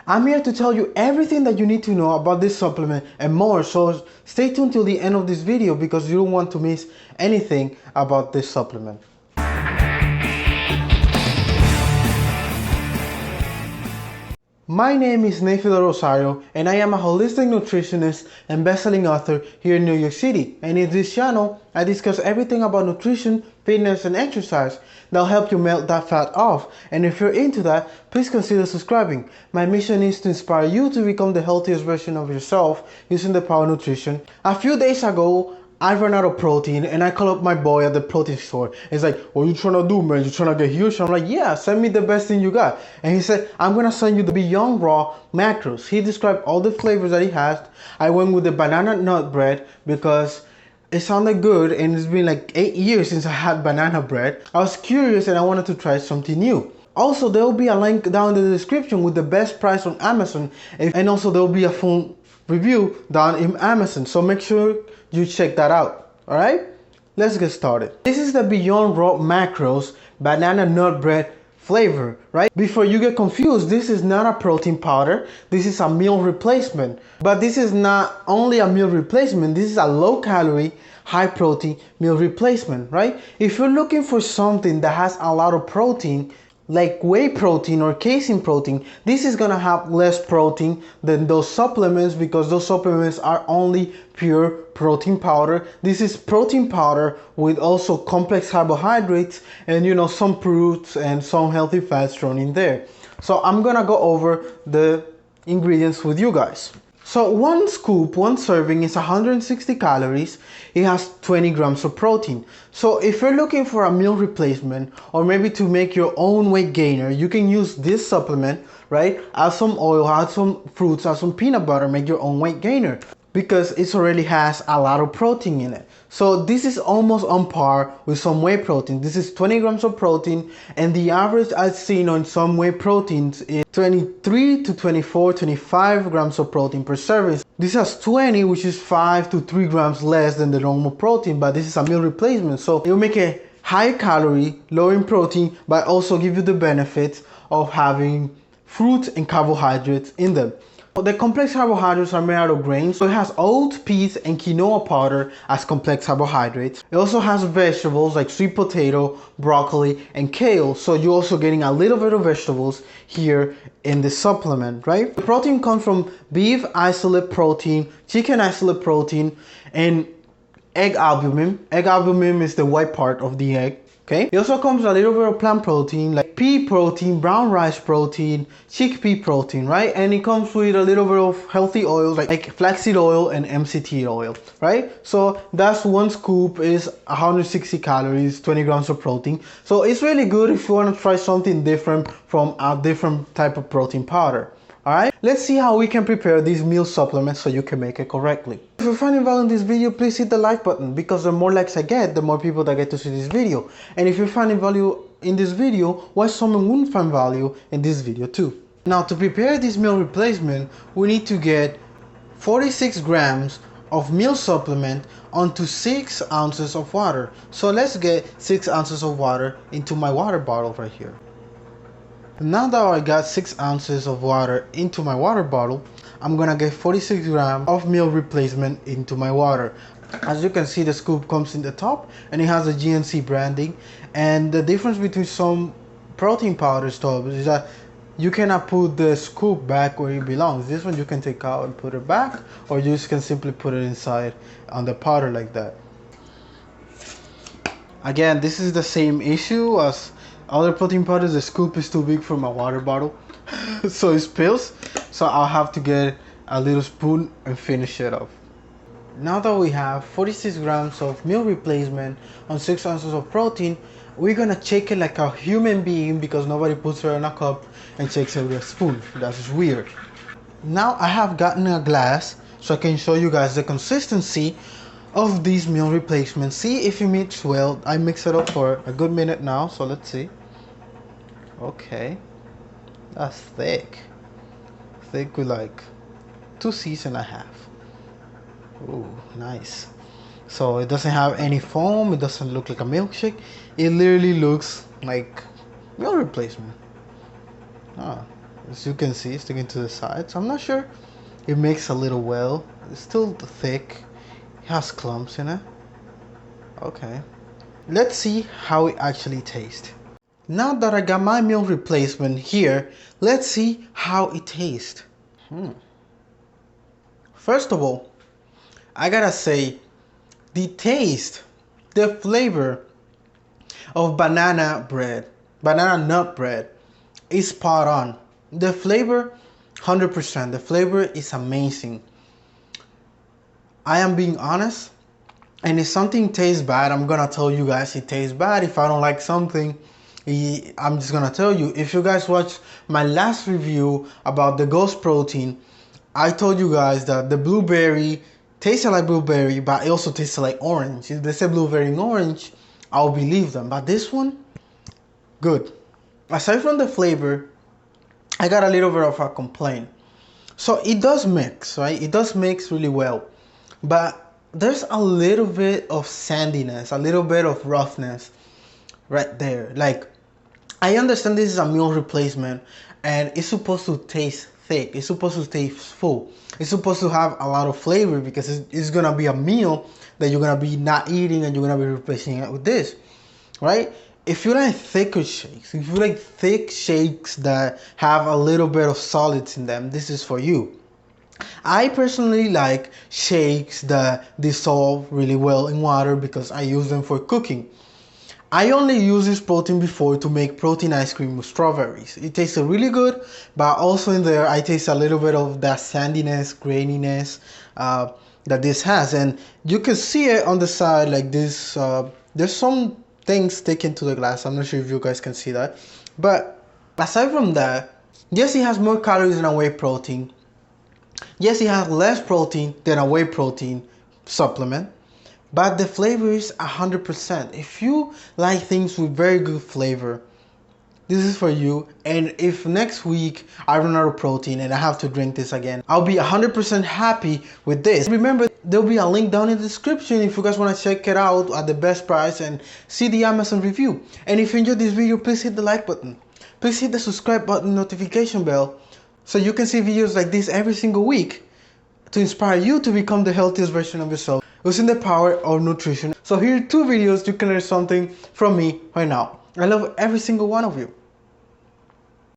I'm here to tell you everything that you need to know about this supplement and more, so stay tuned till the end of this video because you don't want to miss anything about this supplement. My name is Neyfi Del Rosario and I am a holistic nutritionist and best-selling author here in New York City. And in this channel, I discuss everything about nutrition, fitness, and exercise that'll help you melt that fat off. And if you're into that, please consider subscribing. My mission is to inspire you to become the healthiest version of yourself using the power of nutrition. A few days ago, I ran out of protein and I called up my boy at the protein store. He's like, what are you trying to do, man? You trying to get huge? I'm like, yeah, send me the best thing you got. And he said, I'm going to send you the Beyond Raw macros. He described all the flavors that he has. I went with the banana nut bread because it sounded good and it's been like 8 years since I had banana bread. I was curious and I wanted to try something new. Also, there will be a link down in the description with the best price on Amazon. And also there will be a full review down in Amazon. So make sure you check that out. All right, let's get started. This is the Beyond Raw Macros banana nut bread flavor, right? Before you get confused, this is not a protein powder. This is a meal replacement. But this is not only a meal replacement, this is a low calorie, high protein meal replacement, right? If you're looking for something that has a lot of protein, like whey protein or casein protein, this is gonna have less protein than those supplements because those supplements are only pure protein powder. This is protein powder with also complex carbohydrates and some fruits and some healthy fats thrown in there. So I'm gonna go over the ingredients with you guys. So one scoop, one serving is 160 calories. It has 20 grams of protein. So if you're looking for a meal replacement or maybe to make your own weight gainer, you can use this supplement, right? Add some oil, add some fruits, add some peanut butter, make your own weight gainer because it already has a lot of protein in it. So this is almost on par with some whey protein. This is 20 grams of protein and the average I've seen on some whey proteins is 23 to 24, 25 grams of protein per serving. This has 20, which is 5 to 3 grams less than the normal protein, but this is a meal replacement. So it will make a high calorie, low in protein, but also give you the benefits of having fruits and carbohydrates in them. The complex carbohydrates are made out of grains, so it has oats, peas, and quinoa powder as complex carbohydrates. It also has vegetables like sweet potato, broccoli, and kale, so you're also getting a little bit of vegetables here in the supplement, right? The protein comes from beef isolate protein, chicken isolate protein, and egg albumin. Egg albumin is the white part of the egg. Okay. It also comes a little bit of plant protein like pea protein, brown rice protein, chickpea protein, right? And it comes with a little bit of healthy oils like flaxseed oil and MCT oil, right? So that's one scoop is 160 calories, 20 grams of protein. So it's really good if you want to try something different from a different type of protein powder. Alright, let's see how we can prepare these meal supplements so you can make it correctly. If you're finding value in this video, please hit the like button because the more likes I get, the more people that get to see this video. And if you're finding value in this video, why someone wouldn't find value in this video too? Now to prepare this meal replacement, we need to get 46 grams of meal supplement onto 6 ounces of water. So let's get 6 ounces of water into my water bottle right here. Now that I got 6 ounces of water into my water bottle, I'm gonna get 46 grams of meal replacement into my water. As you can see, the scoop comes in the top and it has a GNC branding. And the difference between some protein powder stuff is that you cannot put the scoop back where it belongs. This one you can take out and put it back, or you just can simply put it inside on the powder like that. Again, this is the same issue as other protein powders. The scoop is too big for my water bottle so it spills, so I'll have to get a little spoon and finish it off. Now that we have 46 grams of meal replacement on 6 ounces of protein, we're gonna shake it like a human being because nobody puts it in a cup and shakes it with a spoon. That's just weird. Now I have gotten a glass so I can show you guys the consistency of these meal replacements. See if it mix well. I mix it up for a good minute now, so let's see. Okay, that's thick with like 2 c's and a half. Ooh, nice. So it doesn't have any foam, it doesn't look like a milkshake, it literally looks like meal replacement. as you can see, sticking to the side. So I'm not sure it makes a little well. It's still thick. It has clumps in it. Okay. Let's see how it actually tastes. Now that I got my meal replacement here, let's see how it tastes. First of all, I gotta say, the taste, the flavor of banana nut bread is spot on. The flavor, 100%. The flavor is amazing. I am being honest, and if something tastes bad, I'm gonna tell you guys it tastes bad. If I don't like something, I'm just gonna tell you. If you guys watched my last review about the ghost protein, I told you guys that the blueberry tasted like blueberry, but it also tasted like orange. If they say blueberry and orange, I'll believe them. But this one, good. Aside from the flavor, I got a little bit of a complaint. So it does mix, right? It does mix really well. But there's a little bit of sandiness, a little bit of roughness right there. Like, I understand this is a meal replacement and it's supposed to taste thick. It's supposed to taste full. It's supposed to have a lot of flavor because it's gonna be a meal that you're gonna be not eating and you're gonna be replacing it with this, right? If you like thicker shakes, if you like thick shakes that have a little bit of solids in them, this is for you. I personally like shakes that dissolve really well in water because I use them for cooking. I only used this protein before to make protein ice cream with strawberries. It tasted really good, but also in there I taste a little bit of that sandiness, graininess that this has. And you can see it on the side like this. There's some things sticking to the glass. I'm not sure if you guys can see that. But aside from that, yes, it has more calories than a whey protein. Yes, it has less protein than a whey protein supplement. But the flavor is 100%. If you like things with very good flavor, this is for you. And if next week I run out of protein and I have to drink this again, I'll be 100% happy with this. Remember, there'll be a link down in the description if you guys want to check it out at the best price and see the Amazon review. And if you enjoyed this video, please hit the like button. Please hit the subscribe button, notification bell, so you can see videos like this every single week to inspire you to become the healthiest version of yourself using the power of nutrition. So here are 2 videos you can learn something from me right now. I love every single one of you.